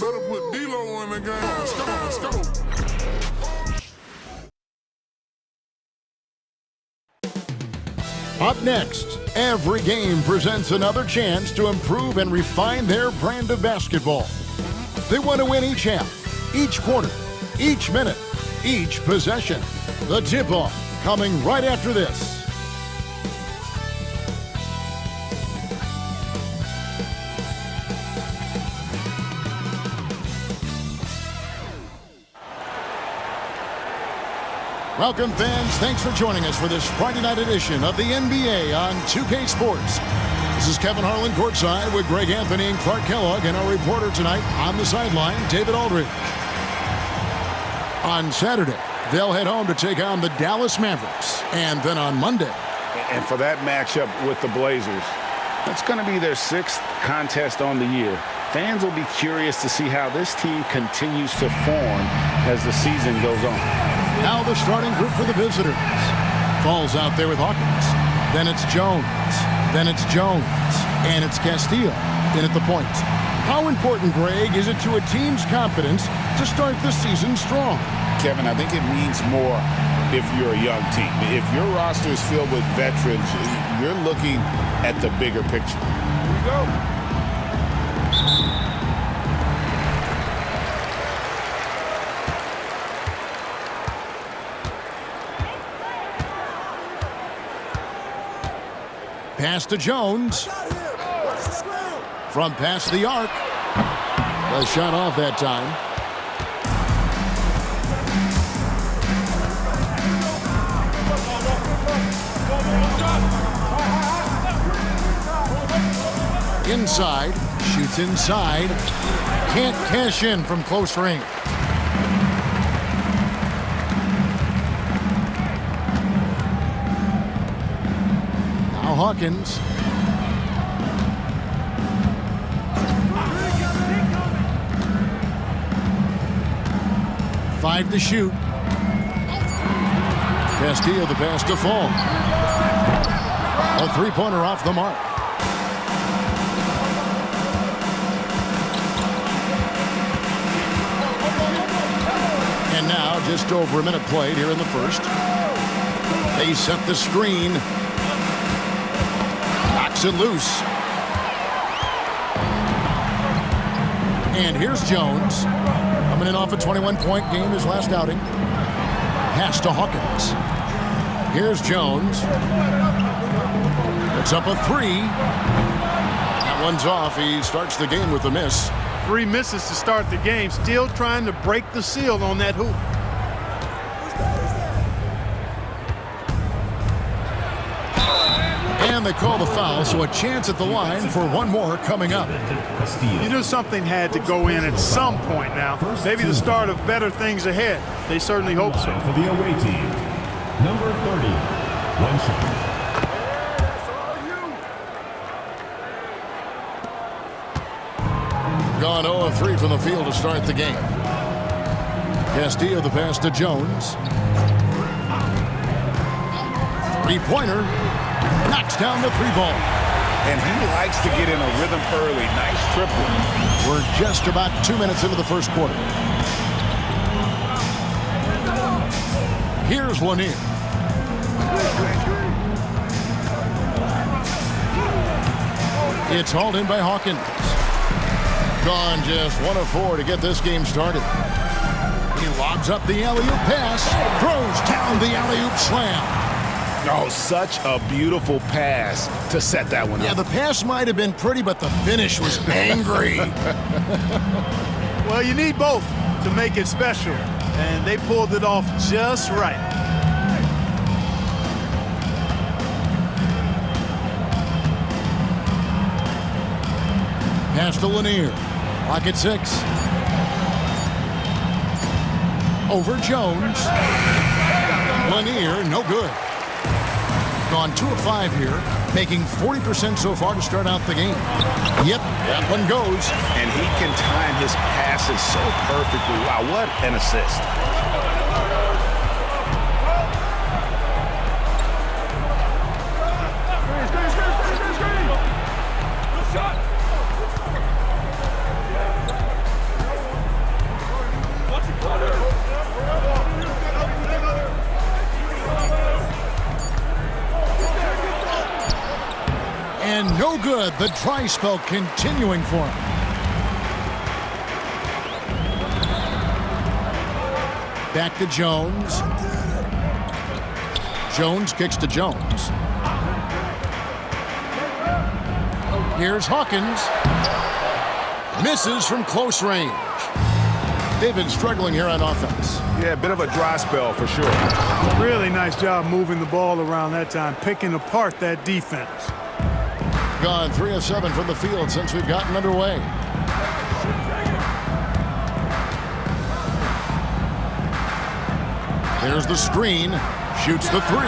Better put D-Lo in the game. Let's go. Up next, every game presents another chance to improve and refine their brand of basketball. They want to win each half, each quarter, each minute, each possession. The tip-off coming right after this. Welcome, fans. Thanks for joining us for this Friday night edition of the NBA on 2K Sports. This is Kevin Harlan courtside with Greg Anthony and Clark Kellogg, and our reporter tonight on the sideline, David Aldridge. On Saturday, they'll head home to take on the Dallas Mavericks, and then on Monday. And for that matchup with the Blazers, that's going to be their 6th contest on the year. Fans will be curious to see how this team continues to form as the season goes on. Now the starting group for the visitors. Falls out there with Hawkins. Then it's Jones. Then it's Jones. And it's Castillo in at the point. How important, Greg, is it to a team's confidence to start the season strong? Kevin, I think it means more if you're a young team. If your roster is filled with veterans, you're looking at the bigger picture. Here we go. Pass to Jones. From past the arc. A shot off that time. Inside. Shoots inside. Can't cash in from close range. Hawkins. Five to shoot. Castillo the pass to fall. A three-pointer off the mark. And now just over a minute played here in the first. They set the screen. It loose. And here's Jones. Coming in off a 21-point game his last outing. Pass to Hawkins. Here's Jones. It's up a three. That one's off. He starts the game with a miss. 3 misses to start the game. Still trying to break the seal on that hoop. And they call the foul, so a chance at the line for one more coming up. You knew something had to go in at some point now. Maybe the start of better things ahead. They certainly hope so. For the away team, number 30, one shot. Gone 0 of 3 from the field to start the game. Castillo the pass to Jones. Three-pointer. Knocks down the three ball. And he likes to get in a rhythm early. Nice triple. We're just about 2 minutes into the first quarter. Here's Lanier. It's hauled in by Hawkins. Gone just 1 of 4 to get this game started. He lobs up the alley-oop pass. Throws down the alley-oop slam. Oh, such a beautiful pass to set that one up. Yeah, the pass might have been pretty, but the finish was angry. Well, you need both to make it special, and they pulled it off just right. Pass to Lanier. Clock at 6. Over Jones. Lanier, no good. Gone 2 of 5 here, making 40% so far to start out the game. Yep, that one goes. And he can time his passes so perfectly. Wow, what an assist. No good. The dry spell continuing for him. Back to Jones. Jones kicks to Jones. Here's Hawkins. Misses from close range. They've been struggling here on offense. Yeah, a bit of a dry spell for sure. Really nice job moving the ball around that time, picking apart that defense. Gone 3 of 7 from the field since we've gotten underway. There's the screen. Shoots the 3.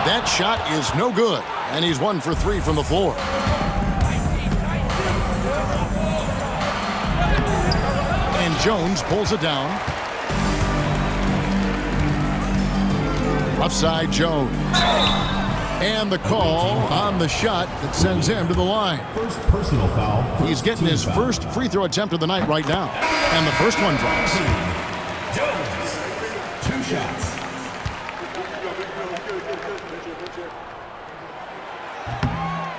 That shot is no good. And he's 1 for 3 from the floor. And Jones pulls it down. Offside Jones. And the call on the shot that sends him to the line. First personal foul. He's getting his first free throw attempt of the night right now. And the first one drops. Jones. 2 shots.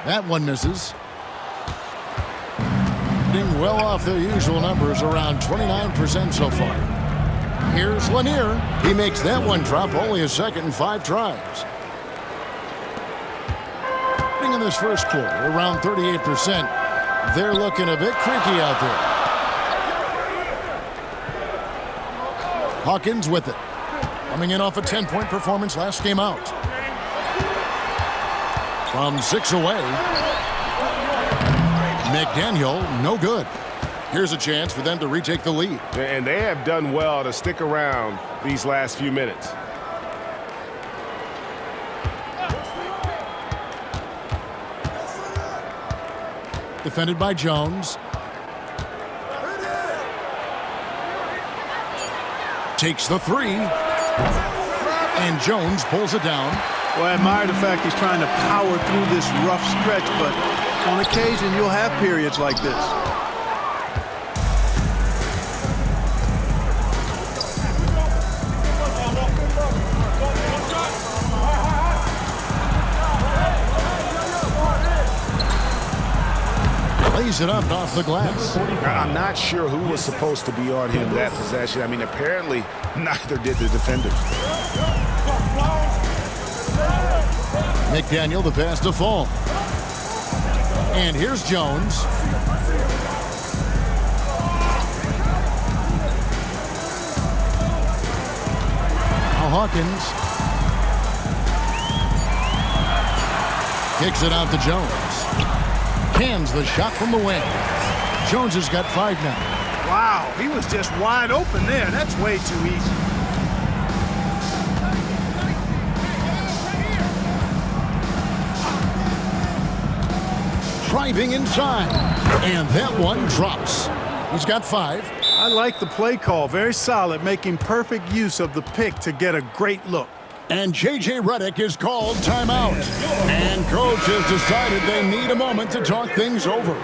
That one misses. Doing well off their usual numbers, around 29% so far. Here's Lanier. He makes that one drop, only a second in 5 tries. In this first quarter, around 38%. They're looking a bit creaky out there. Hawkins with it. Coming in off a 10-point performance last game out. From 6 away. McDaniel, no good. Here's a chance for them to retake the lead. And they have done well to stick around these last few minutes. Defended by Jones. Takes the 3. And Jones pulls it down. Well, I admire the fact he's trying to power through this rough stretch, but on occasion you'll have periods like this. Lays it up off the glass. I'm not sure who was supposed to be on him that possession. I mean, apparently neither did the defenders. McDaniel, the pass to Fall. And here's Jones. Now Hawkins. Kicks it out to Jones. Cans the shot from the wing. Jones has got 5 now. Wow, he was just wide open there. That's way too easy. Driving inside. And that one drops. He's got 5. I like the play call. Very solid, making perfect use of the pick to get a great look. And J.J. Redick is called timeout. And coach has decided they need a moment to talk things over.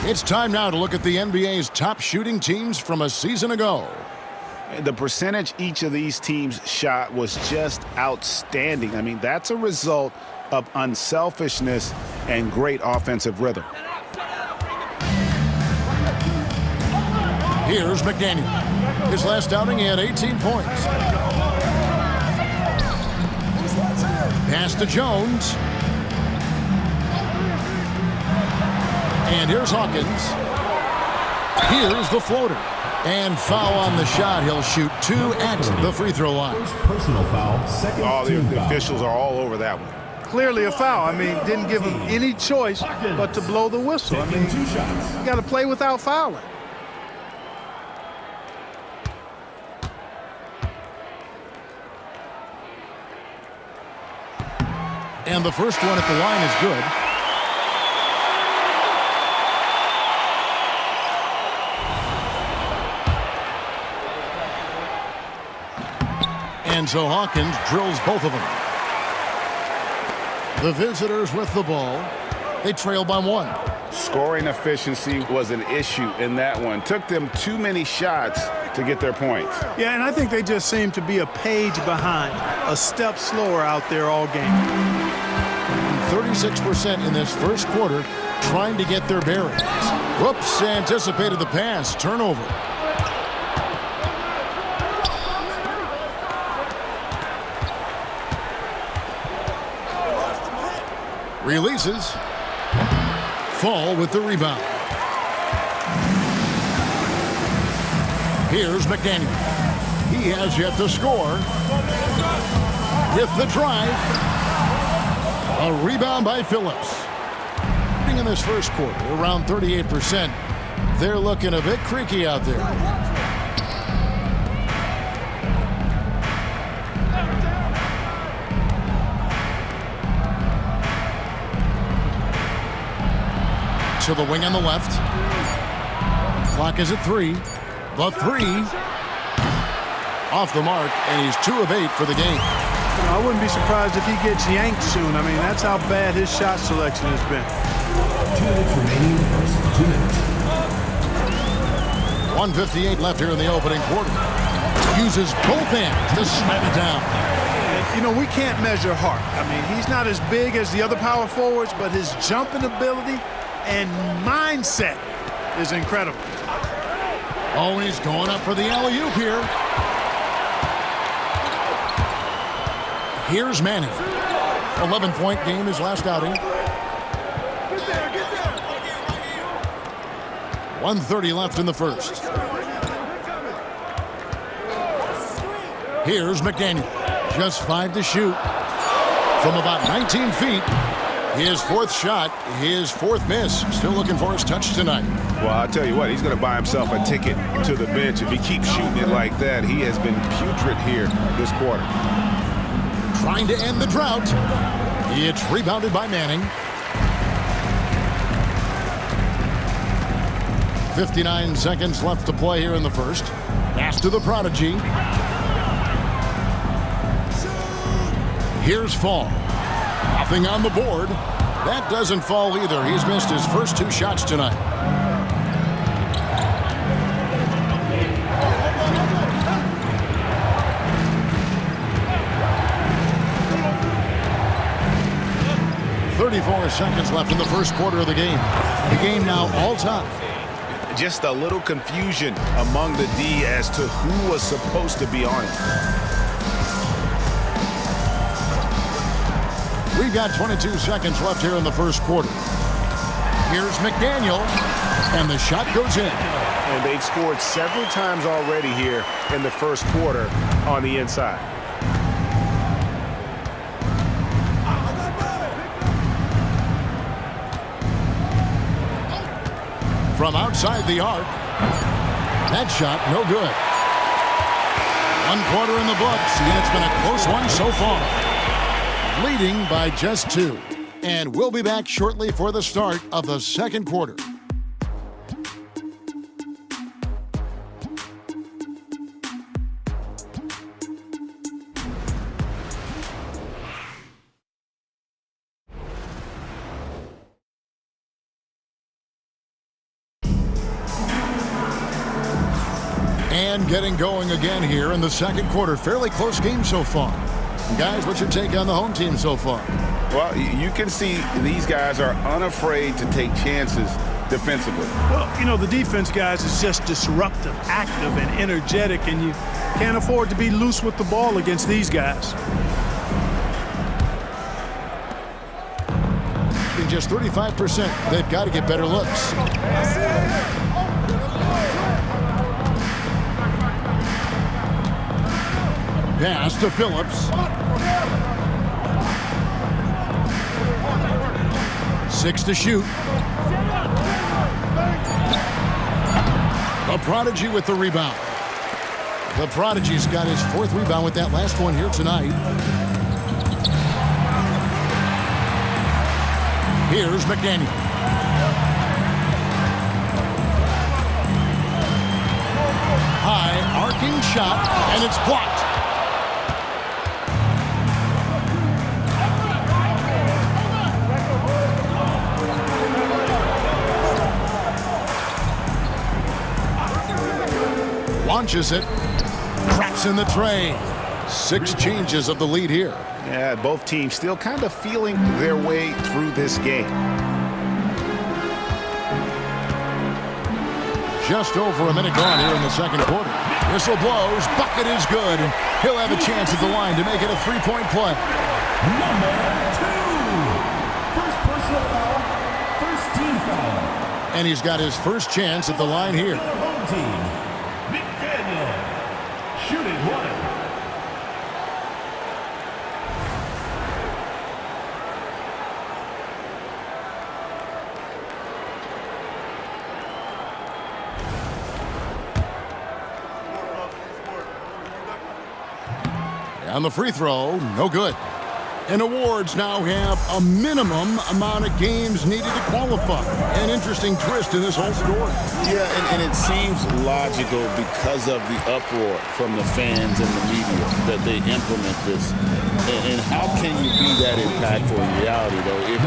It's time now to look at the NBA's top shooting teams from a season ago. The percentage each of these teams shot was just outstanding. I mean, that's a result of unselfishness and great offensive rhythm. Here's McDaniel. His last outing, he had 18 points. Pass to Jones. And here's Hawkins. Here's the floater. And foul on the shot. He'll shoot 2 at the free throw line. First personal foul. Second team The foul. officials are all over that one. Clearly a foul. I mean, didn't give him any choice but to blow the whistle. I mean, 2 shots. you got to play without fouling. And the first one at the line is good. And so Hawkins drills both of them. The visitors with the ball. They trail by 1. Scoring efficiency was an issue in that one. Took them too many shots to get their points. Yeah, and I think they just seem to be a page behind, a step slower out there all game. 36% in this first quarter trying to get their bearings. Whoops, anticipated the pass. Turnover. Releases. Fall with the rebound. Here's McDaniel. He has yet to score. With the drive. A rebound by Phillips. In this first quarter, around 38%. They're looking a bit creaky out there. To the wing on the left. Clock is at 3. The 3 off the mark, and he's 2 of 8 for the game. I wouldn't be surprised if he gets yanked soon. I mean, that's how bad his shot selection has been. 2 minutes remaining in the first. 2 minutes. 1:58 left here in the opening quarter. Uses both hands to slam it down. You know, we can't measure Hart. I mean, he's not as big as the other power forwards, but his jumping ability and mindset is incredible. Oh, he's going up for the alley-oop here. Here's Manning. 11-point game his last outing. 1:30 left in the first. Here's McDaniel. Just 5 to shoot. From about 19 feet. His 4th shot, his 4th miss. Still looking for his touch tonight. Well, I'll tell you what, he's going to buy himself a ticket to the bench. If he keeps shooting it like that, he has been putrid here this quarter. Trying to end the drought. It's rebounded by Manning. 59 seconds left to play here in the first. Pass to the prodigy. Here's Fall. Nothing on the board. That doesn't fall either. He's missed his first 2 shots tonight. .34 seconds left in the first quarter of the game. The game now all time. Just a little confusion among the D as to who was supposed to be on it. We've got 22 seconds left here in the first quarter. Here's McDaniel, and the shot goes in. And they've scored several times already here in the first quarter on the inside. From outside the arc. That shot, no good. 1 quarter in the books, and it's been a close one so far. Leading by just 2. And we'll be back shortly for the start of the second quarter. And getting going again here in the second quarter. Fairly close game so far. Guys, what's your take on the home team so far? Well, you can see these guys are unafraid to take chances defensively. Well, you know, the defense, guys, is just disruptive, active, and energetic, and you can't afford to be loose with the ball against these guys. In just 35%, they've got to get better looks. Pass to Phillips. 6 to shoot. The prodigy with the rebound. The prodigy's got his 4th rebound with that last one here tonight. Here's McDaniel. High arcing shot, and it's blocked. Launches it. Craps in the tray. 6 changes of the lead here. Yeah, both teams still kind of feeling their way through this game. Just over a minute gone here in the second quarter. Whistle blows, bucket is good, and he'll have a chance at the line to make it a three-point play. Number 2. First personal foul, first team foul. And he's got his first chance at the line here. Home team, McDaniel. Shooting one. On the free throw, no good. And awards now have a minimum amount of games needed to qualify. An interesting twist in this whole story. Yeah, and it seems logical because of the uproar from the fans and the media that they implement this. And how can you be that impactful in reality, though, if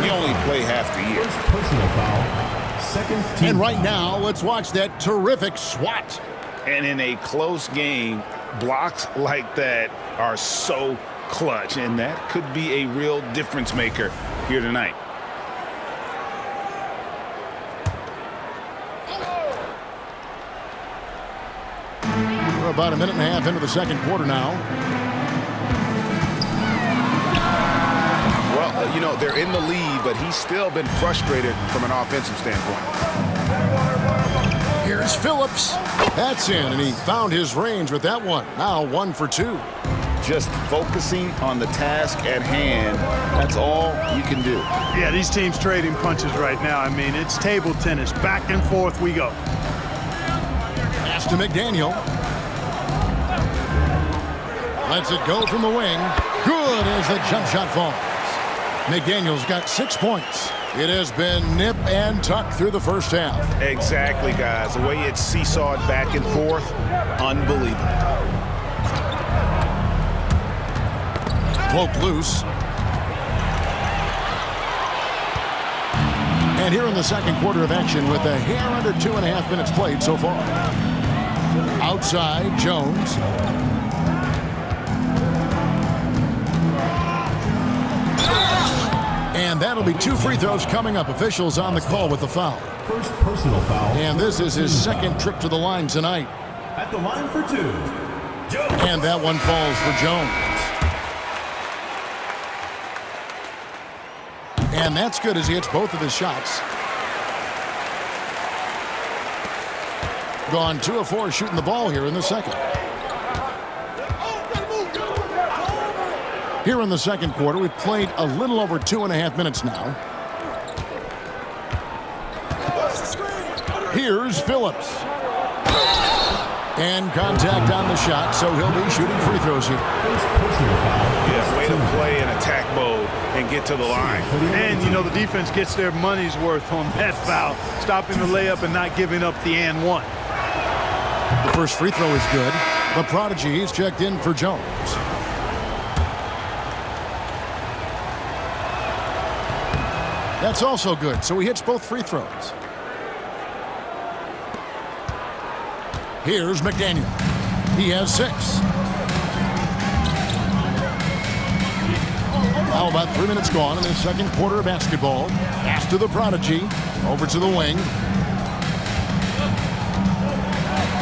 you only play half the year? First personal foul, second team And right foul. now, let's watch that terrific swat. And in a close game, blocks like that are so clutch, and that could be a real difference maker here tonight. We're about a minute and a half into the second quarter now. Well, you know, they're in the lead, but he's still been frustrated from an offensive standpoint. Here's Phillips. That's in, and he found his range with that one. Now 1 for 2. Just focusing on the task at hand, that's all you can do. Yeah, these teams trading punches right now. I mean, it's table tennis. Back and forth we go. Pass to McDaniel. Lets it go from the wing. Good as the jump shot falls. McDaniel's got 6 points. It has been nip and tuck through the first half. Exactly, guys. The way it's seesawed back and forth, unbelievable. Broke loose. And here in the second quarter of action with a hair under 2.5 minutes played so far. Outside, Jones. And that'll be 2 free throws coming up. Officials on the call with the foul. First personal foul. And this is his second trip to the line tonight. At the line for 2. Jones. And that one falls for Jones. And that's good as he hits both of his shots. Gone 2 of 4 shooting the ball here in the second. Here in the second quarter, we've played a little over 2.5 minutes now. Here's Phillips. And contact on the shot, so he'll be shooting free throws here. Yeah, way to play in attack mode and get to the line. And, you know, the defense gets their money's worth on that foul, stopping the layup and not giving up the and one. The first free throw is good. The prodigy is checked in for Jones. That's also good, so he hits both free throws. Here's McDaniel. He has 6. Now about 3 minutes gone in the second quarter of basketball. Pass to the prodigy. Over to the wing.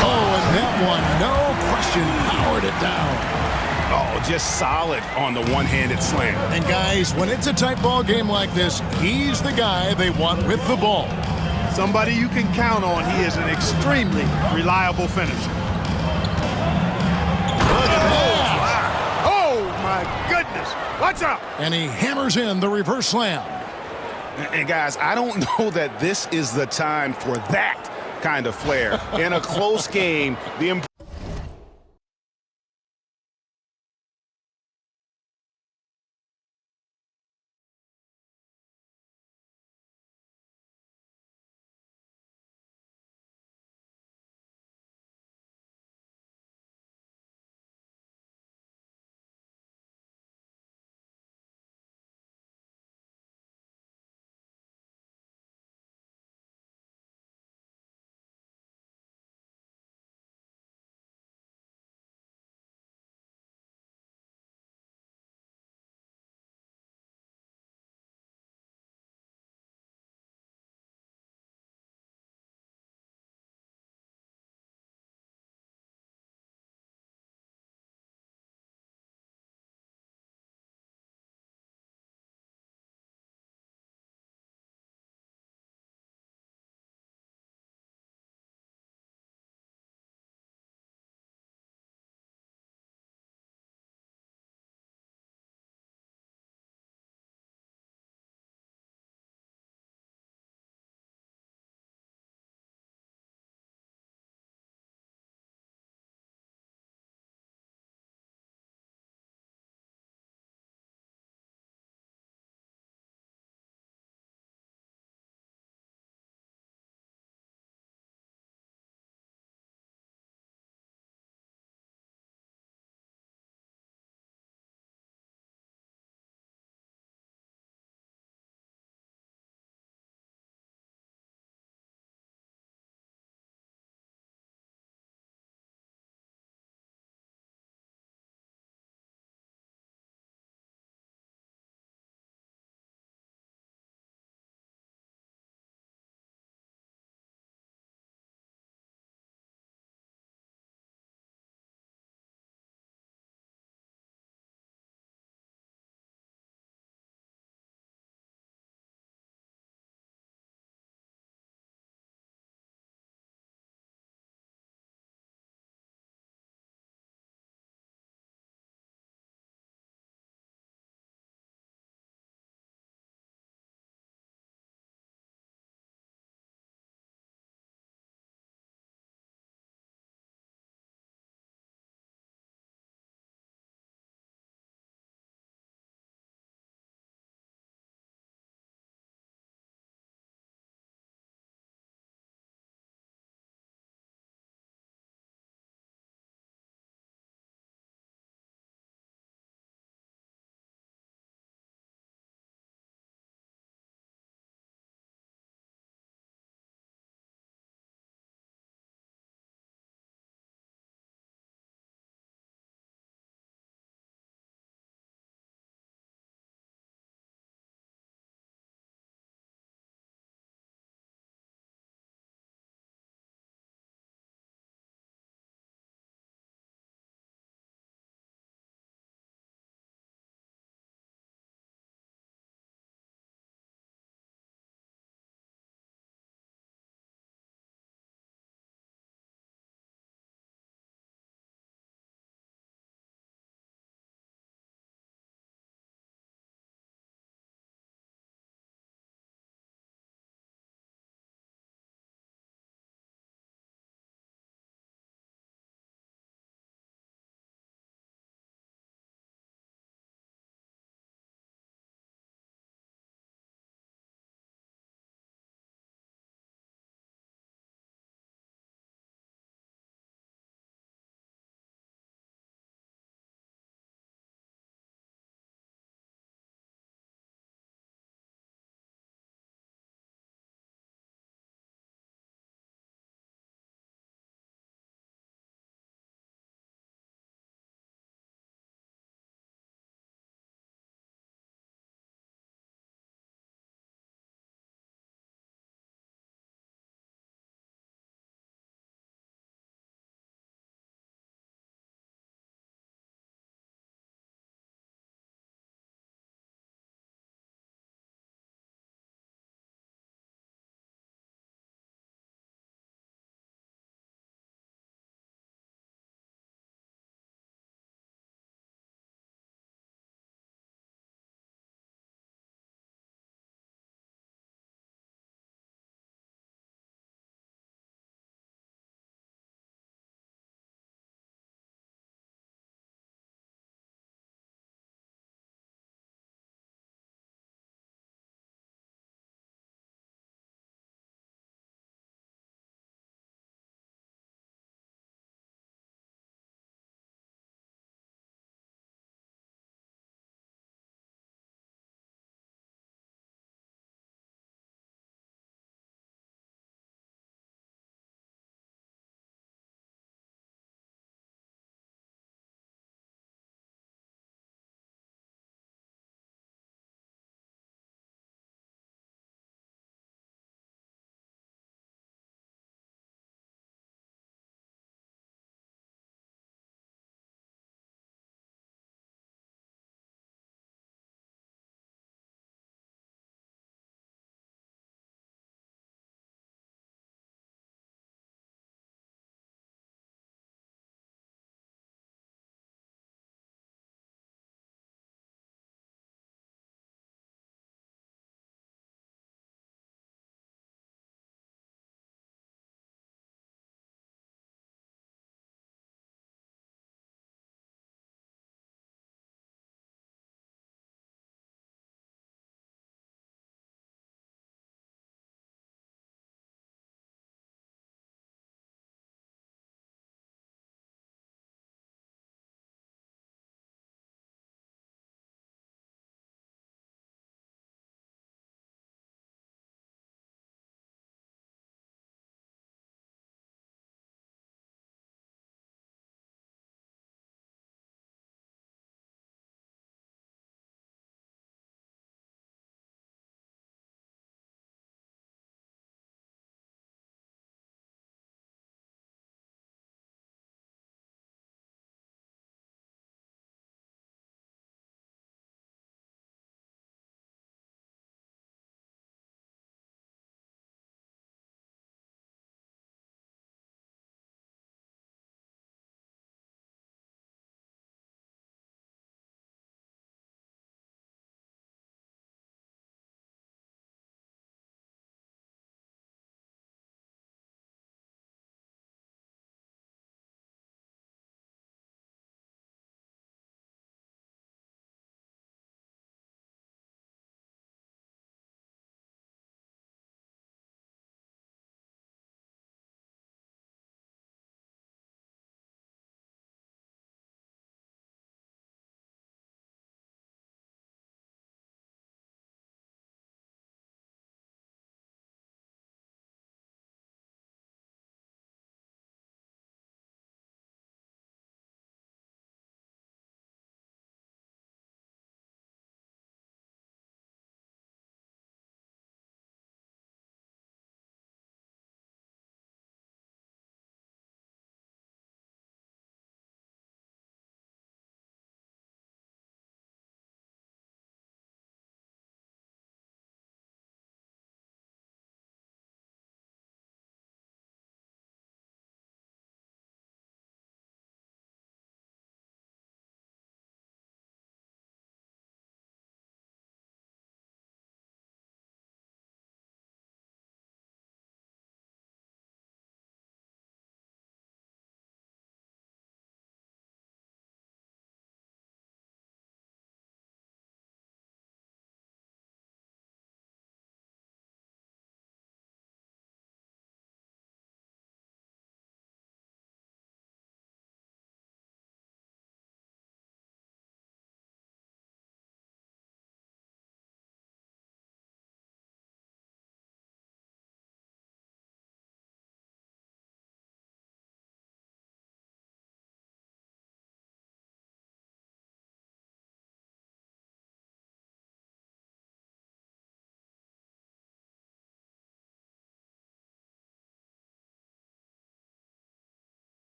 Oh, and that one, no question, powered it down. Oh, just solid on the one-handed slam. And guys, when it's a tight ball game like this, he's the guy they want with the ball. Somebody you can count on. He is an extremely reliable finisher. Look at that. Oh, my goodness. Watch out. And he hammers in the reverse slam. And guys, I don't know that this is the time for that kind of flair. In a close game, the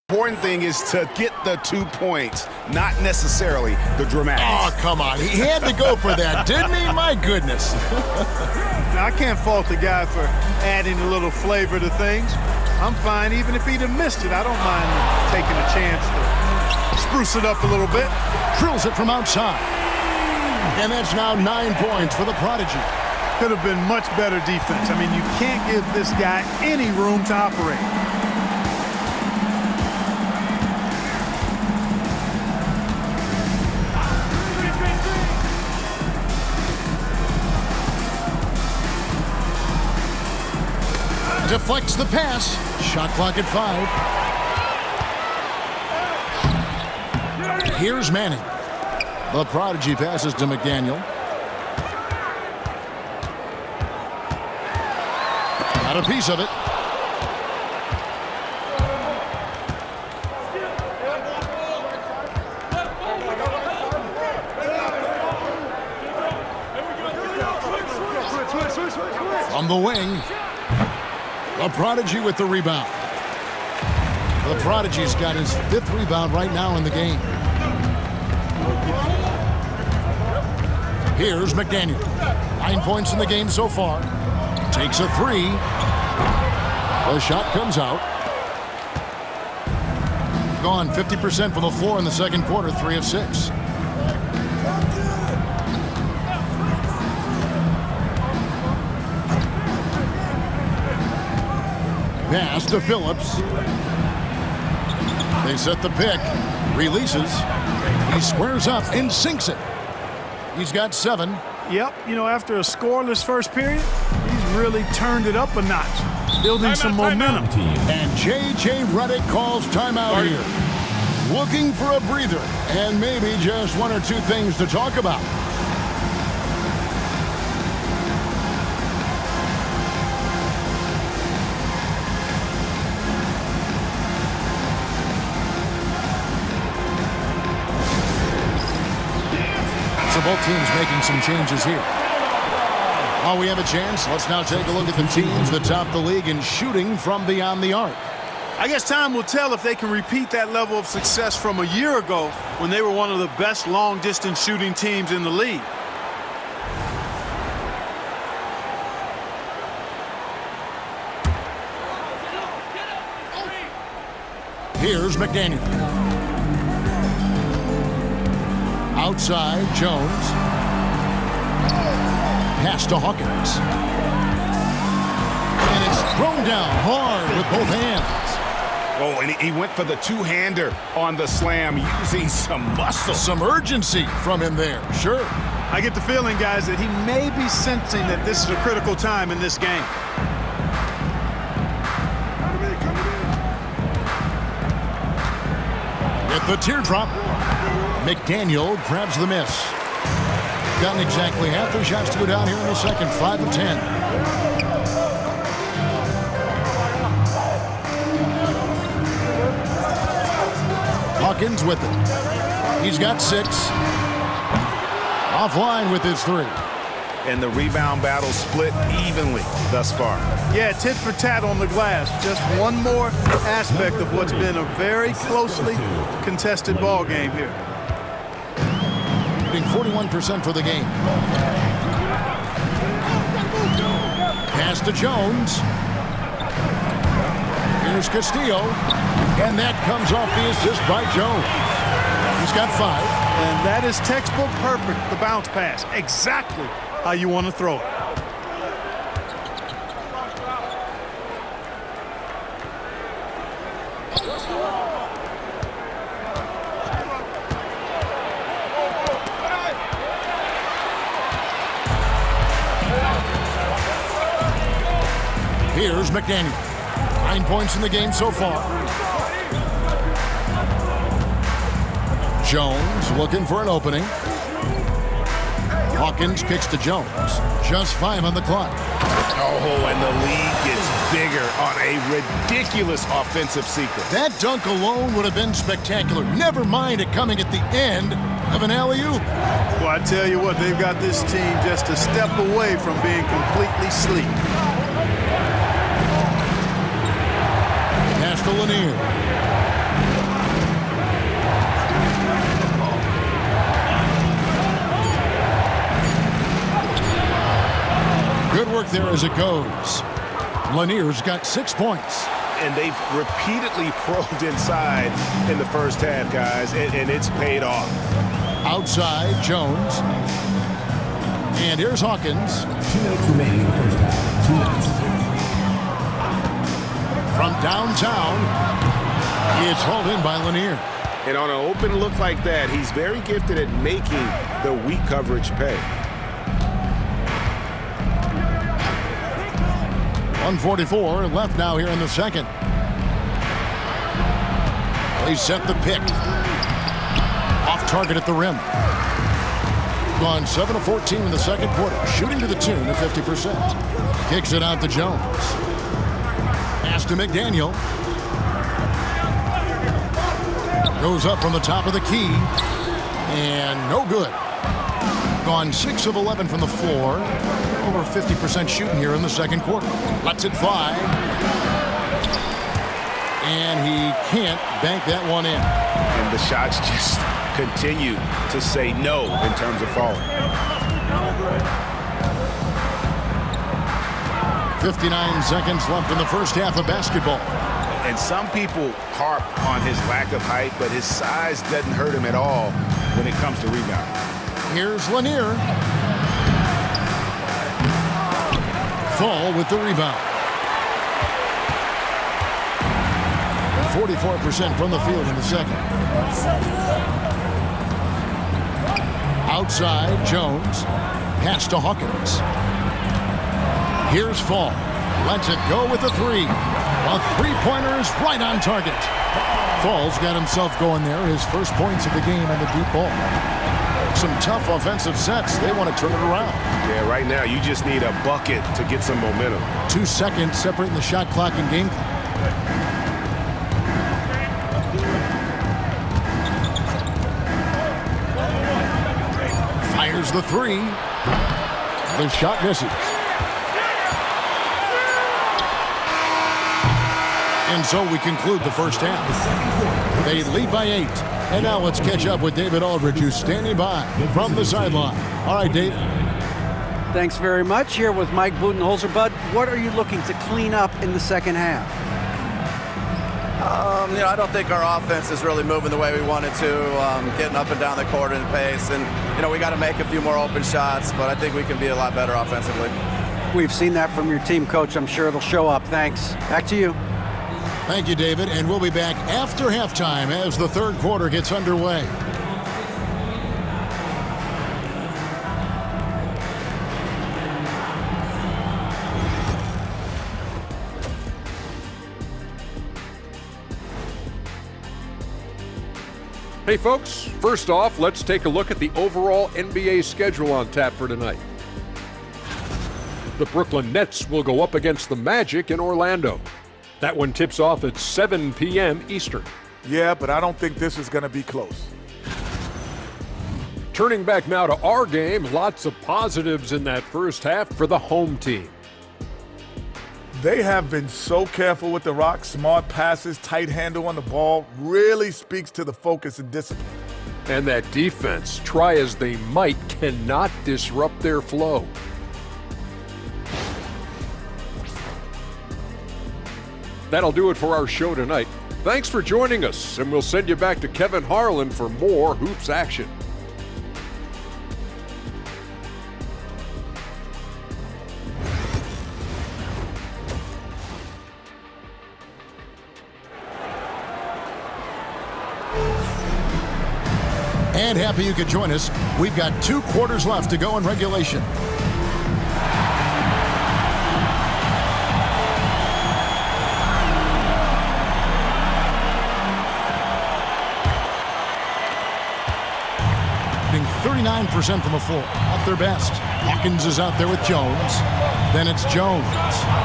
Important thing is to get the 2 points, not necessarily the dramatics. Oh, come on. He had to go for that, didn't he? My goodness. Now, I can't fault the guy for adding a little flavor to things. I'm fine even if he'd have missed it. I don't mind taking a chance to spruce it up a little bit. Drills it from outside. And that's now 9 points for the Prodigy. Could have been much better defense. I mean, you can't give this guy any room to operate. Deflects the pass. Shot clock at 5. Here's Manning. The Prodigy passes to McDaniel. Got a piece of it. From the wing. The Prodigy with the rebound. The Prodigy's got his 5th rebound right now in the game. Here's McDaniel. 9 points in the game so far. Takes a 3. The shot comes out. Gone 50% from the floor in the second quarter, 3 of 6. Pass to Phillips. They set the pick. Releases. He squares up and sinks it. He's got 7. Yep, you know, after a scoreless first period, he's really turned it up a notch, building some momentum. And J.J. Redick calls timeout here. Looking for a breather and maybe just 1 or 2 things to talk about. Both teams making some changes here. While we have a chance, let's now take a look at the teams that top the league in shooting from beyond the arc. I guess time will tell if they can repeat that level of success from a year ago when they were one of the best long-distance shooting teams in the league. Here's McDaniel. Outside, Jones. Pass to Hawkins. And it's thrown down hard with both hands. Oh, and he went for the 2-hander on the slam, using some muscle. Some urgency from him there, sure. I get the feeling, guys, that he may be sensing that this is a critical time in this game. With the teardrop, McDaniel grabs the miss. Gotten exactly half their shots to go down here in the second, 5 of 10. Hawkins with it. He's got 6. Offline with his 3. And the rebound battle split evenly thus far. Yeah, tit for tat on the glass. Just one more aspect of what's been a very closely contested ball game here. 41% for the game. Pass to Jones. Here's Castillo. And that comes off the assist by Jones. He's got 5. And that is textbook perfect, the bounce pass. Exactly how you want to throw it. Here's McDaniel. 9 points in the game so far. Jones looking for an opening. Hawkins kicks to Jones. Just 5 on the clock. Oh, and the lead gets bigger on a ridiculous offensive sequence. That dunk alone would have been spectacular. Never mind it coming at the end of an alley-oop. Well, I tell you what, they've got this team just a step away from being completely sleek. Pass to Lanier. footwork there as it goes. Lanier's got 6 points. And they've repeatedly probed inside in the first half, guys, and it's paid off. Outside, Jones. And here's Hawkins. 2 minutes remaining in the first half. 2 minutes. From downtown, it's hauled in by Lanier. And on an open look like that, he's very gifted at making the weak coverage pay. 1:44 left now here in the second. They set the pick. Off target at the rim. Gone 7 of 14 in the second quarter. Shooting to the tune of 50%. Kicks it out to Jones. Pass to McDaniel. Goes up from the top of the key. And no good. Gone 6 of 11 from the floor. Over 50% shooting here in the second quarter. Lets it fly. And he can't bank that one in. And the shots just continue to say no in terms of falling. 59 seconds left in the first half of basketball. And some people harp on his lack of height, but his size doesn't hurt him at all when it comes to rebounding. Here's Lanier. Fall with the rebound. 44% from the field in the second. Outside, Jones. Pass to Hawkins. Here's Fall. Lets it go with a three. A three-pointer is right on target. Fall's got himself going there. His first points of the game on the deep ball. Some tough offensive sets. They want to turn it around. Yeah, right now you just need a bucket to get some momentum. 2 seconds separating the shot clock and game clock. Fires the three. The shot misses. And so we conclude the first half. They lead by 8. And now let's catch up with David Aldridge, who's standing by from the sideline. All right, Dave. Thanks very much. Here with Mike Budenholzer. Bud, what are you looking to clean up in the second half? I don't think our offense is really moving the way we wanted to, getting up and down the court in pace. And, we got to make a few more open shots, but I think we can be a lot better offensively. We've seen that from your team, Coach. I'm sure it'll show up. Thanks. Back to you. Thank you, David. And we'll be back after halftime as the third quarter gets underway. Hey folks, first off, let's take a look at the overall NBA schedule on tap for tonight. The Brooklyn Nets will go up against the Magic in Orlando. That one tips off at 7 p.m. Eastern. Yeah, but I don't think this is going to be close. Turning back now to our game, lots of positives in that first half for the home team. They have been so careful with the rock. Smart passes, tight handle on the ball, really speaks to the focus and discipline. And that defense, try as they might, cannot disrupt their flow. That'll do it for our show tonight. Thanks for joining us, and we'll send you back to Kevin Harlan for more hoops action. And happy you could join us. We've got 2 quarters left to go in regulation. Shooting 39% from the floor, at their best. Hawkins is out there with Jones. Then it's Jones,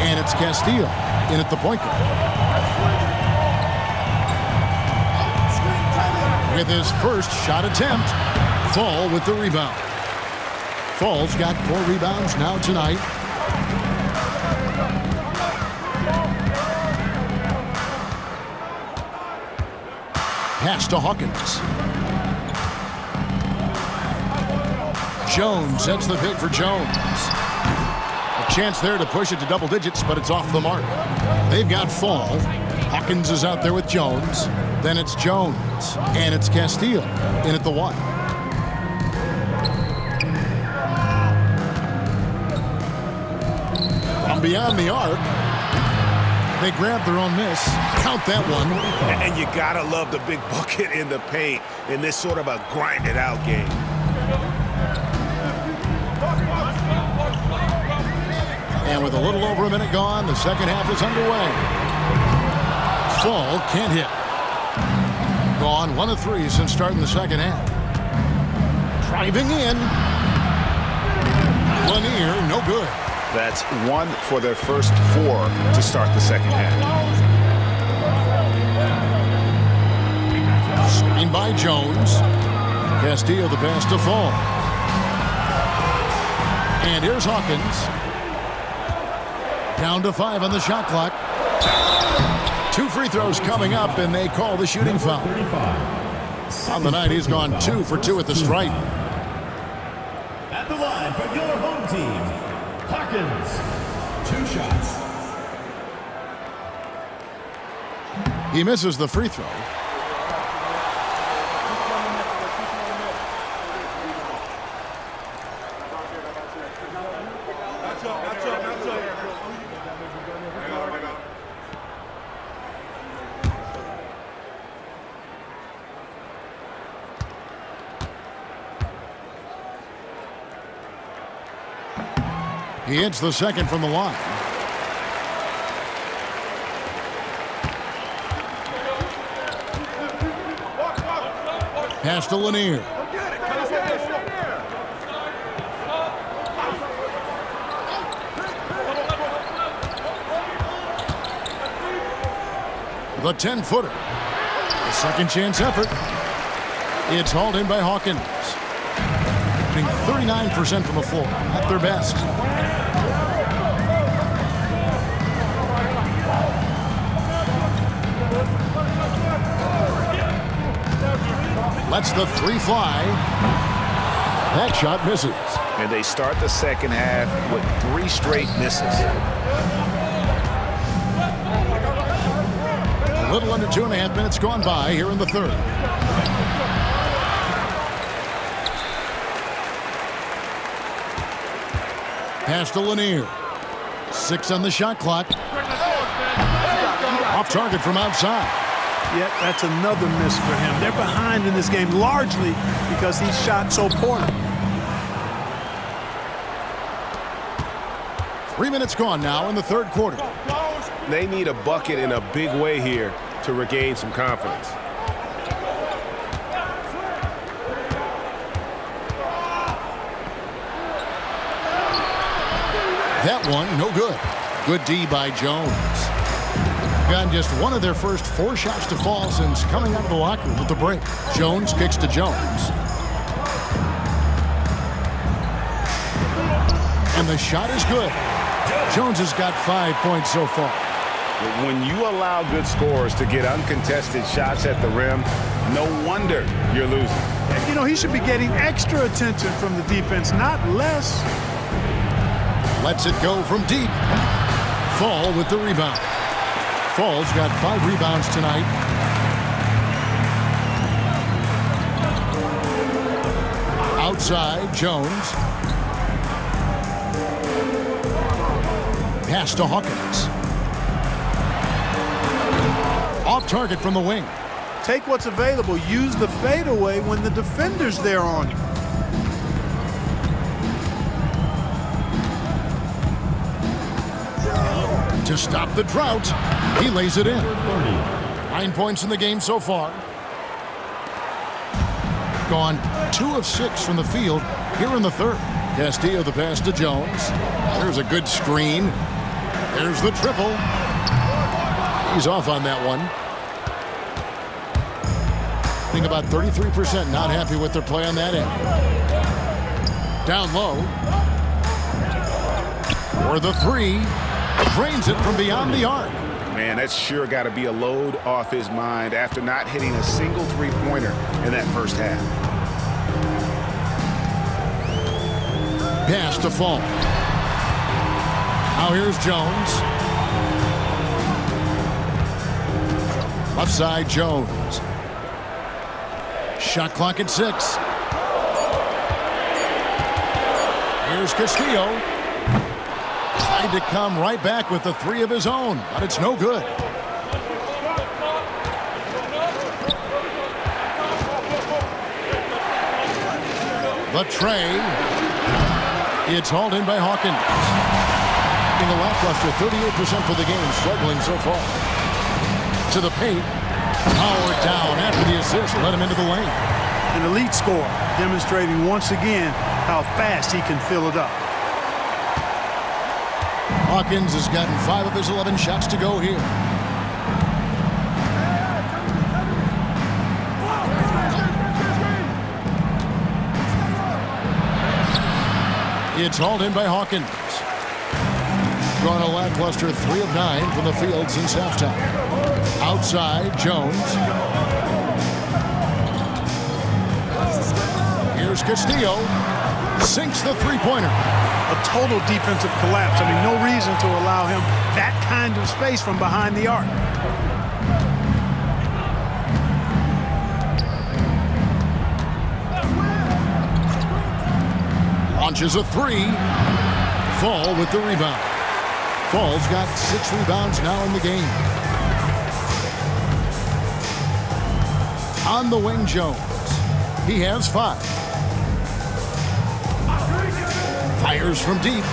and it's Castillo in at the point guard. With his first shot attempt, Fall with the rebound. Fall's got 4 rebounds now tonight. Pass to Hawkins. Jones sets the pick for Jones. A Chance there to push it to double digits, but it's off the mark. They've got Fall. Hawkins is out there with Jones. Then it's Jones. And it's Castillo in at the 1. From beyond the arc, they grab their own miss. Count that one. And you gotta love the big bucket in the paint in this sort of a grinded-out game. And with a little over a minute gone, the second half is underway. Fall can't hit. Gone 1 of 3 since starting the second half. Driving in. Lanier, no good. That's 1 for their first 4 to start the second half. Screen by Jones. Castillo the pass to Fall. And here's Hawkins. Down to 5 on the shot clock. 2 free throws coming up, and they call the shooting foul. On the night, he's gone 2 for 2 at the stripe. At the line for your home team, Hawkins. 2 shots. He misses the free throw. He hits the second from the line. Pass to Lanier. The 10-footer. A second chance effort. It's hauled in by Hawkins. Shooting 39% from the floor. At their best. Lets the 3 fly. That shot misses. And they start the second half with 3 straight misses. A little under 2.5 minutes gone by here in the third. Pass to Lanier. 6 on the shot clock. Off target from outside. Yet that's another miss for him. They're behind in this game largely because he shot so poorly. 3 minutes gone now in the third quarter. They need a bucket in a big way here to regain some confidence. That one, no good. Good D by Jones. Gotten just 1 of their first 4 shots to fall since coming out of the locker room with the break. Jones kicks to Jones. And the shot is good. Jones has got 5 points so far. When you allow good scorers to get uncontested shots at the rim, no wonder you're losing. You know, he should be getting extra attention from the defense, not less. Lets it go from deep. Fall with the rebound. Fall's got 5 rebounds tonight. Outside, Jones. Pass to Hawkins. Off target from the wing. Take what's available. Use the fadeaway when the defender's there on you. To stop the drought, he lays it in. 9 points in the game so far. Gone 2 of 6 from the field here in the third. Castillo the pass to Jones. There's a good screen. There's the triple. He's off on that one. I think about 33% not happy with their play on that end. Down low. For the 3. Drains it from beyond the arc. Man, that's sure got to be a load off his mind after not hitting a single 3-pointer in that first half. Pass to Fall. Now here's Jones. Left side, Jones. Shot clock at 6. Here's Castillo. Tried to come right back with the 3 of his own, but it's no good. The tray. It's hauled in by Hawkins. In the lackluster, 38% for the game, struggling so far. To the paint. Powered down after the assist, let him into the lane. An elite scorer, demonstrating once again how fast he can fill it up. Hawkins has gotten 5 of his 11 shots to go here. It's hauled in by Hawkins. Drawn a lackluster 3 of 9 from the field since halftime. Outside, Jones. Here's Castillo. Sinks the three-pointer. A total defensive collapse. I mean, no reason to allow him that kind of space from behind the arc. Launches a 3. Fall with the rebound. Fall's got 6 rebounds now in the game. On the wing, Jones. He has 5. Fires from deep.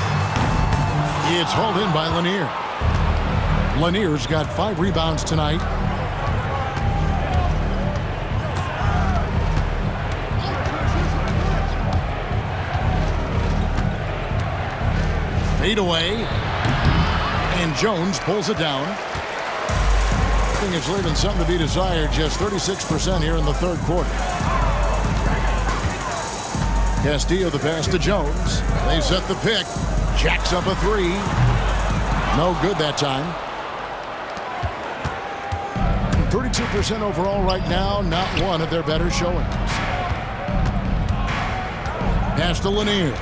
It's hauled in by Lanier. Lanier's got 5 rebounds tonight. Fade away. And Jones pulls it down. I think it's leaving something to be desired. Just 36% here in the third quarter. Castillo the pass to Jones. They set the pick. Jacks up a 3. No good that time. 32% overall right now. Not one of their better showings. Pass to Lanier.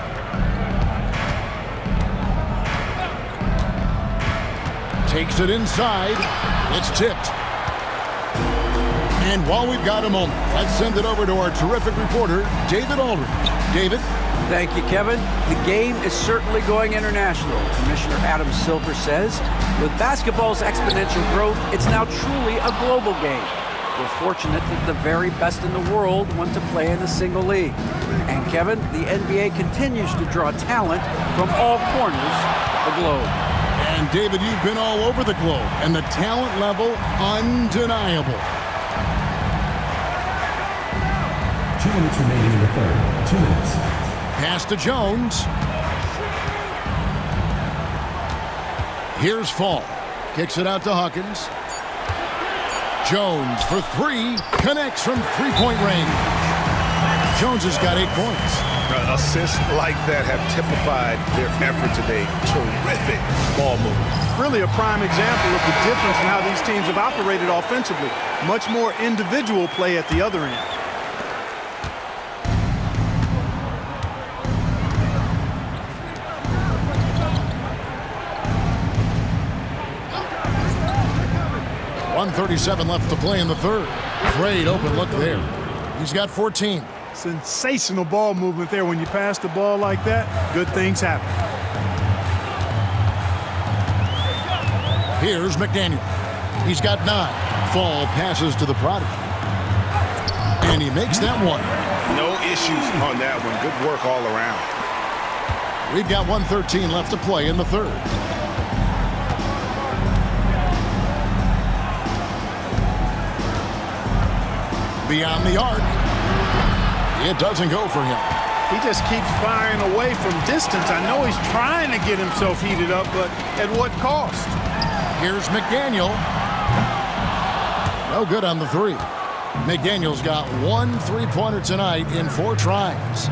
Takes it inside. It's tipped. And while we've got a moment, let's send it over to our terrific reporter, David Aldridge. David? Thank you, Kevin. The game is certainly going international. Commissioner Adam Silver says, with basketball's exponential growth, it's now truly a global game. We're fortunate that the very best in the world want to play in a single league. And Kevin, the NBA continues to draw talent from all corners of the globe. And David, you've been all over the globe, and the talent level undeniable. 2 minutes remaining in the third. 2 minutes. Pass to Jones. Here's Fall. Kicks it out to Hawkins. Jones for 3. Connects from three-point range. Jones has got 8 points. Assists like that have typified their effort today. Terrific ball movement. Really a prime example of the difference in how these teams have operated offensively. Much more individual play at the other end. .137 left to play in the third. Great open look there. He's got 14. Sensational ball movement there. When you pass the ball like that, good things happen. Here's McDaniel. He's got 9. Fall passes to the prodigy. And he makes that one. No issues on that one. Good work all around. We've got 1:13 left to play in the third. Beyond the arc. It doesn't go for him. He just keeps firing away from distance. I know he's trying to get himself heated up, but at what cost? Here's McDaniel. No good on the 3. McDaniel's got 1 3-pointer tonight in 4 tries.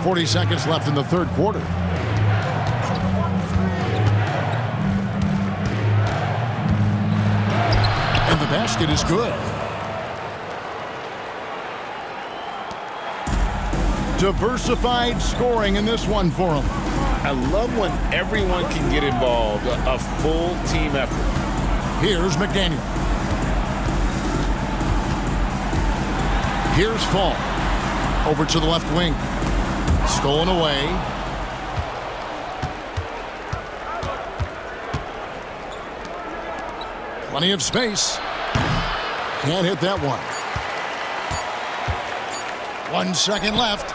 40 seconds left in the third quarter. And the basket is good. Diversified scoring in this one for them. I love when everyone can get involved, a full team effort. Here's McDaniel. Here's Fall. Over to the left wing. Stolen away. Plenty of space. Can't hit that one. 1 second left.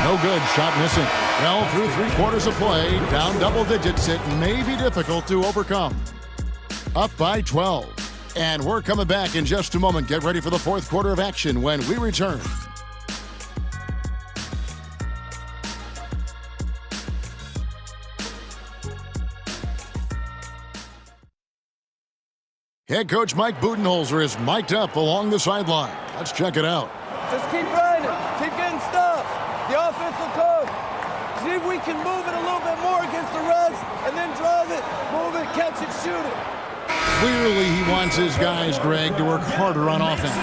No good. Shot missing. Well, through 3/4 of play, down double digits, it may be difficult to overcome. Up by 12. And we're coming back in just a moment. Get ready for the fourth quarter of action when we return. Head coach Mike Budenholzer is mic'd up along the sideline. Let's check it out. Just keep grinding. Keep getting stops. The offense will come. See if we can move it a little bit more against the Reds and then drive it, move it, catch it, shoot it. Clearly he wants his guys, Greg, to work harder on offense.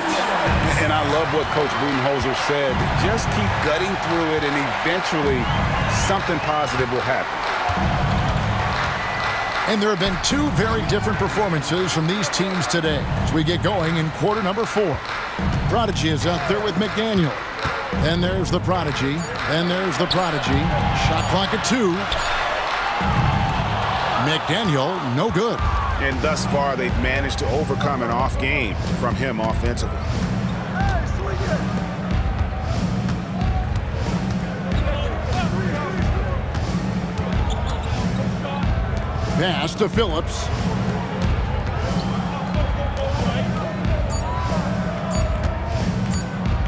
And I love what Coach Budenholzer said. Just keep gutting through it and eventually something positive will happen. And there have been two very different performances from these teams today as we get going in quarter number 4. Prodigy is out there with McDaniel. Then there's the Prodigy. Then there's the Prodigy. Shot clock at 2. McDaniel, no good. And thus far, they've managed to overcome an off game from him offensively. Pass to Phillips.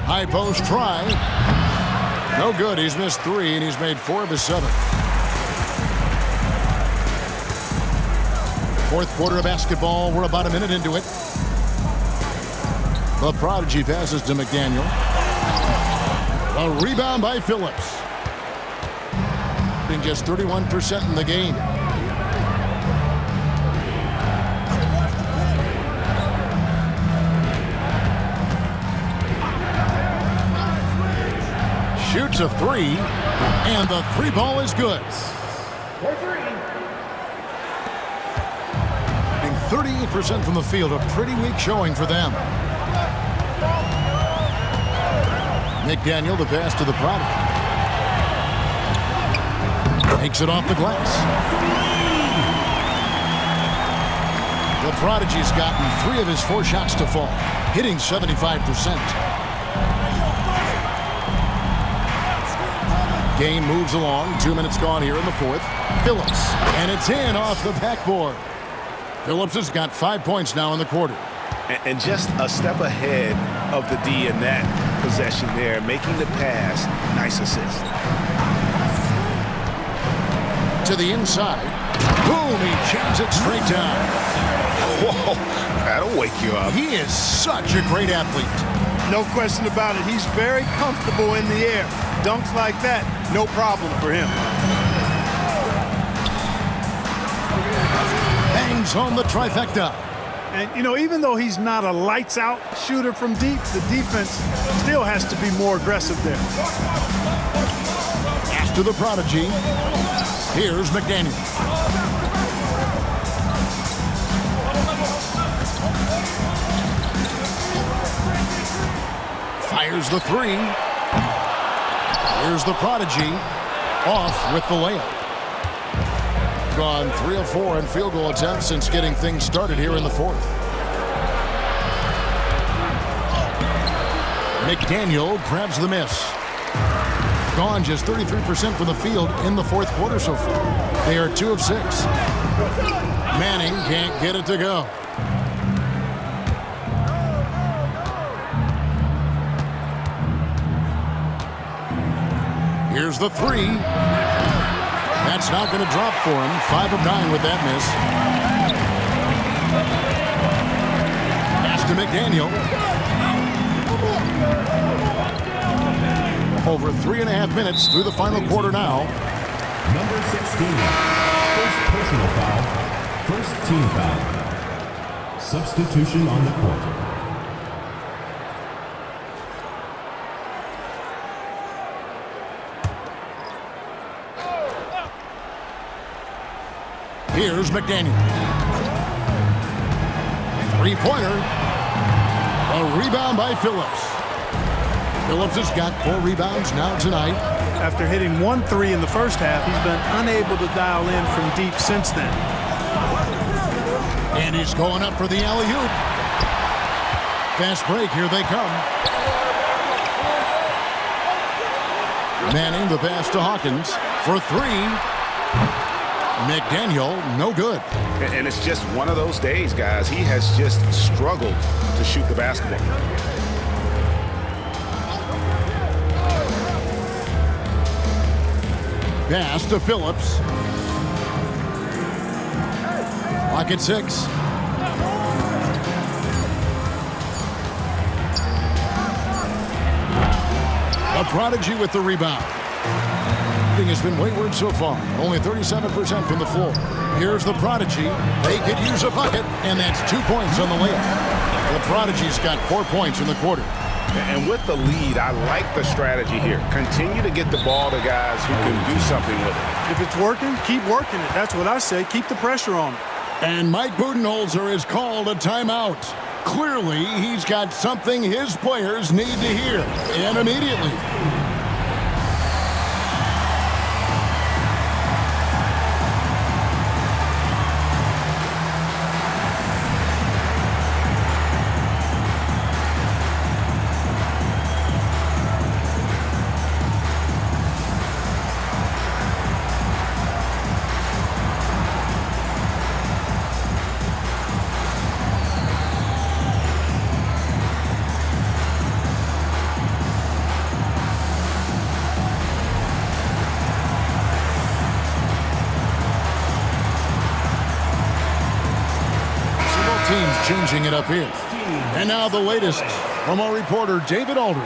High post try. No good. He's missed 3, and he's made 4 of his 7. Fourth quarter of basketball. We're about a minute into it. The Prodigy passes to McDaniel. A rebound by Phillips. In just 31% in the game. Shoots a 3, and the 3 ball is good. 38% from the field, a pretty weak showing for them. McDaniel, the pass to the Prodigy. Takes it off the glass. The Prodigy's gotten 3 of his 4 shots to fall, hitting 75%. Game moves along. 2 minutes gone here in the fourth. Phillips, and it's in off the backboard. Phillips has got 5 points now in the quarter. And just a step ahead of the D in that possession there, making the pass. Nice assist. To the inside. Boom, he jams it straight down. Whoa, that'll wake you up. He is such a great athlete. No question about it. He's very comfortable in the air. Dunks like that, no problem for him. Bangs home the trifecta. And, you know, even though he's not a lights-out shooter from deep, the defense still has to be more aggressive there. Pass to the Prodigy. Here's McDaniel. Fires the 3. Here's the Prodigy. Off with the layup. Gone 3 of 4 in field goal attempts since getting things started here in the fourth. McDaniel grabs the miss. Gone just 33% from the field in the fourth quarter so far. They are 2 of 6. Manning can't get it to go. Here's the 3. That's not going to drop for him. 5 of 9 with that miss. Pass to McDaniel. Over 3.5 minutes through the final quarter now. Number 16. First personal foul. First team foul. Substitution on the court. Here's McDaniel. Three-pointer. A rebound by Phillips. Phillips has got 4 rebounds now tonight. After hitting 1 3 in the first half, he's been unable to dial in from deep since then. And he's going up for the alley-oop. Fast break, here they come. Manning the pass to Hawkins for 3. McDaniel, no good. And it's just one of those days, guys. He has just struggled to shoot the basketball. Pass to Phillips. Clock at 6. A prodigy with the rebound. Shooting has been wayward so far. Only 37% from the floor. Here's the prodigy. They could use a bucket, and that's 2 points on the layup. The prodigy's got 4 points in the quarter. And with the lead, I like the strategy here. Continue to get the ball to guys who can do something with it. If it's working, keep working it. That's what I say. Keep the pressure on it. And Mike Budenholzer has called a timeout. Clearly, he's got something his players need to hear, and immediately. Changing it up here. And now the latest from our reporter, David Aldridge.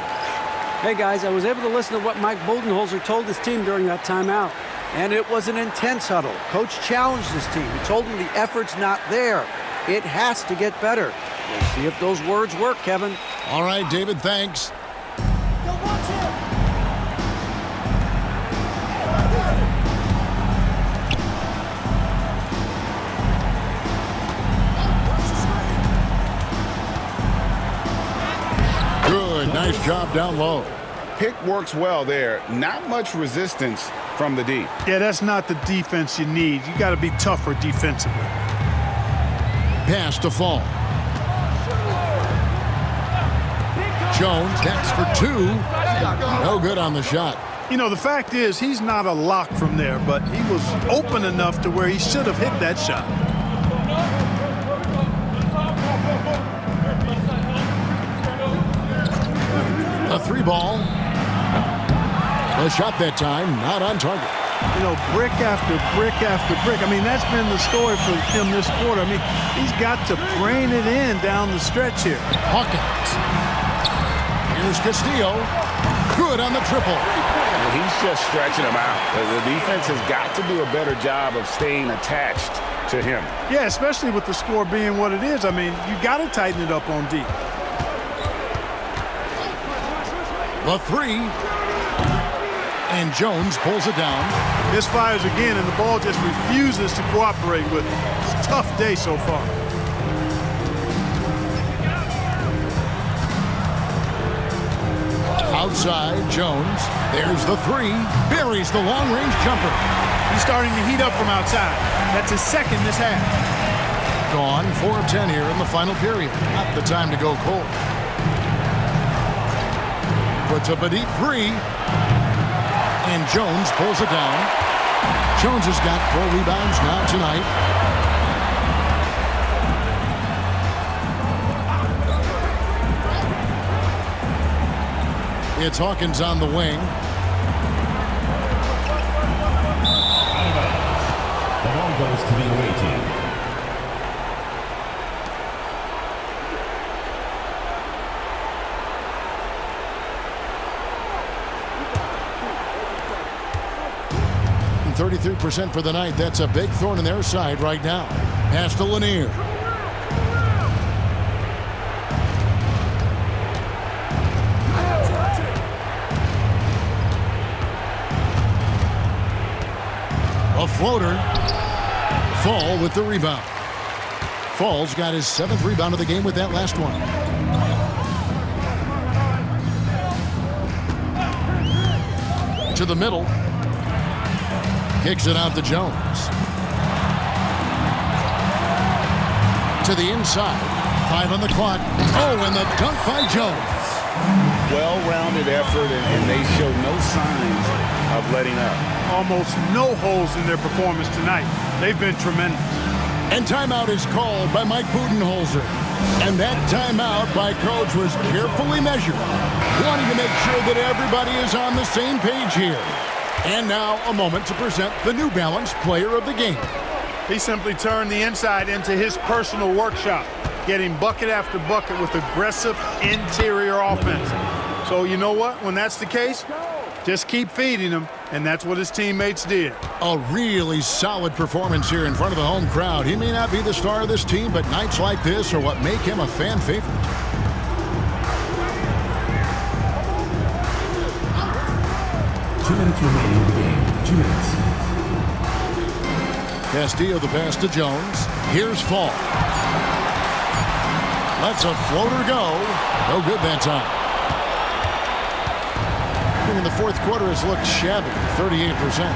Hey, guys, I was able to listen to what Mike Budenholzer told his team during that timeout. And it was an intense huddle. Coach challenged his team. He told them the effort's not there. It has to get better. We'll see if those words work, Kevin. All right, David, thanks. Good, nice job down low. Pick works well there. Not much resistance from the D. Yeah, that's not the defense you need. You got to be tougher defensively. Pass to Fall. Jones next for 2. No good on the shot. You know, the fact is he's not a lock from there, but he was open enough to where he should have hit that shot. A 3-ball. A shot that time, not on target. You know, brick after brick after brick. I mean, that's been the story for him this quarter. I mean, he's got to brain it in down the stretch here. Hawkins. Here's Castillo. Good on the triple. He's just stretching him out. The defense has got to do a better job of staying attached to him. Yeah, especially with the score being what it is. I mean, you got to tighten it up on D. The 3. And Jones pulls it down. This fires again, and the ball just refuses to cooperate with it. It's a tough day so far. Outside, Jones. There's the 3. Buries the long-range jumper. He's starting to heat up from outside. That's his second this half. Gone 4 of 10 here in the final period. Not the time to go cold. Puts up a deep 3. And Jones pulls it down. Jones has got 4 rebounds now tonight. It's Hawkins on the wing. The ball goes to the away team. And 33% for the night. That's a big thorn in their side right now. Pass to Lanier. A floater Fall with the rebound. Fall's got his 7th rebound of the game with that last one. To the middle. Kicks it out to Jones. To the inside. 5 on the clock. Oh, and the dunk by Jones. Well-rounded effort, and they show no signs of letting up. Almost no holes in their performance tonight. They've been tremendous. And timeout is called by Mike Budenholzer. And that timeout by Coach was carefully measured, wanting to make sure that everybody is on the same page here. And now a moment to present the New Balance Player of the Game. He simply turned the inside into his personal workshop, getting bucket after bucket with aggressive interior offense. So you know what? When that's the case, just keep feeding him, and that's what his teammates did. A really solid performance here in front of the home crowd. He may not be the star of this team, but nights like this are what make him a fan favorite. Two minutes remaining in the game. 2 minutes. Castillo the pass to Jones. Here's Fall. Lets a floater go. No good that time. In the fourth quarter has looked shabby, 38%.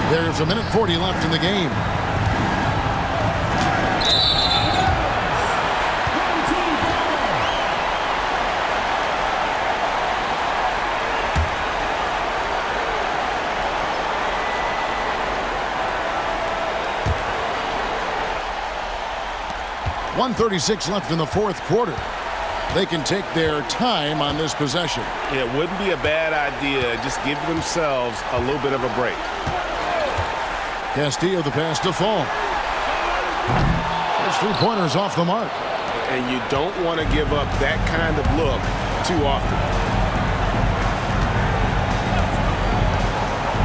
There's 1:40 left in the game. .136 left in the fourth quarter. They can take their time on this possession. It wouldn't be a bad idea. Just give themselves a little bit of a break. Castillo the pass to Fall. There's 3-pointers off the mark. And you don't want to give up that kind of look too often.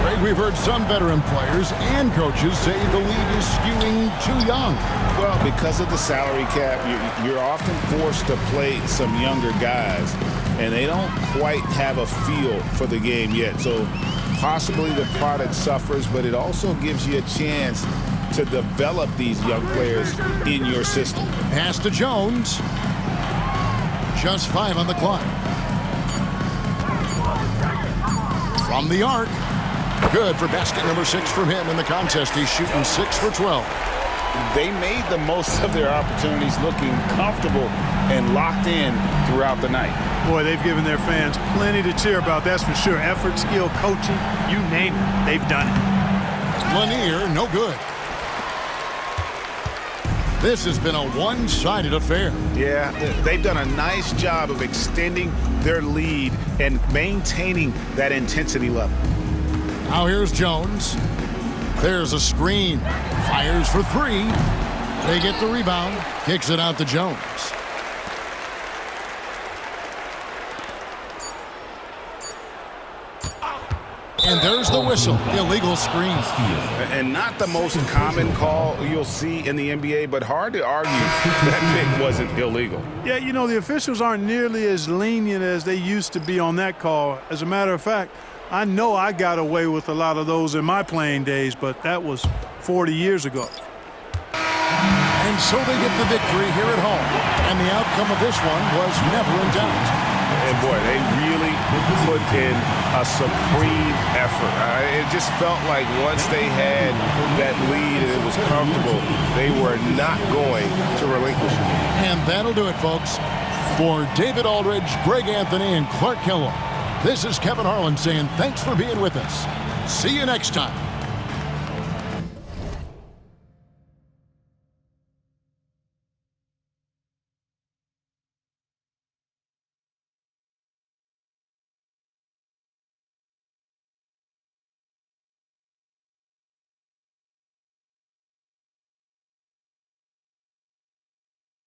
Greg, we've heard some veteran players and coaches say the league is skewing too young. Well, because of the salary cap, you're often forced to play some younger guys, and they don't quite have a feel for the game yet. So possibly the product suffers, but it also gives you a chance to develop these young players in your system. Pass to Jones. Just 5 on the clock. From the arc. Good for basket number 6 from him in the contest. He's shooting 6 for 12. They made the most of their opportunities, looking comfortable and locked in throughout the night. Boy, they've given their fans plenty to cheer about, that's for sure. Effort, skill, coaching, you name it, they've done it. Lanier, no good. This has been a one-sided affair. Yeah, they've done a nice job of extending their lead and maintaining that intensity level. Now here's Jones. There's a screen. Fires for 3. They get the rebound. Kicks it out to Jones. And there's the whistle. Illegal screen. And not the most common call you'll see in the NBA, but hard to argue that pick wasn't illegal. Yeah, you know, the officials aren't nearly as lenient as they used to be on that call. As a matter of fact, I know I got away with a lot of those in my playing days, but that was 40 years ago. And so they get the victory here at home. And the outcome of this one was never in doubt. And boy, they really put in a supreme effort. It just felt like once they had that lead and it was comfortable, they were not going to relinquish it. And that'll do it, folks. For David Aldridge, Greg Anthony, and Clark Kellogg, this is Kevin Harlan saying thanks for being with us. See you next time.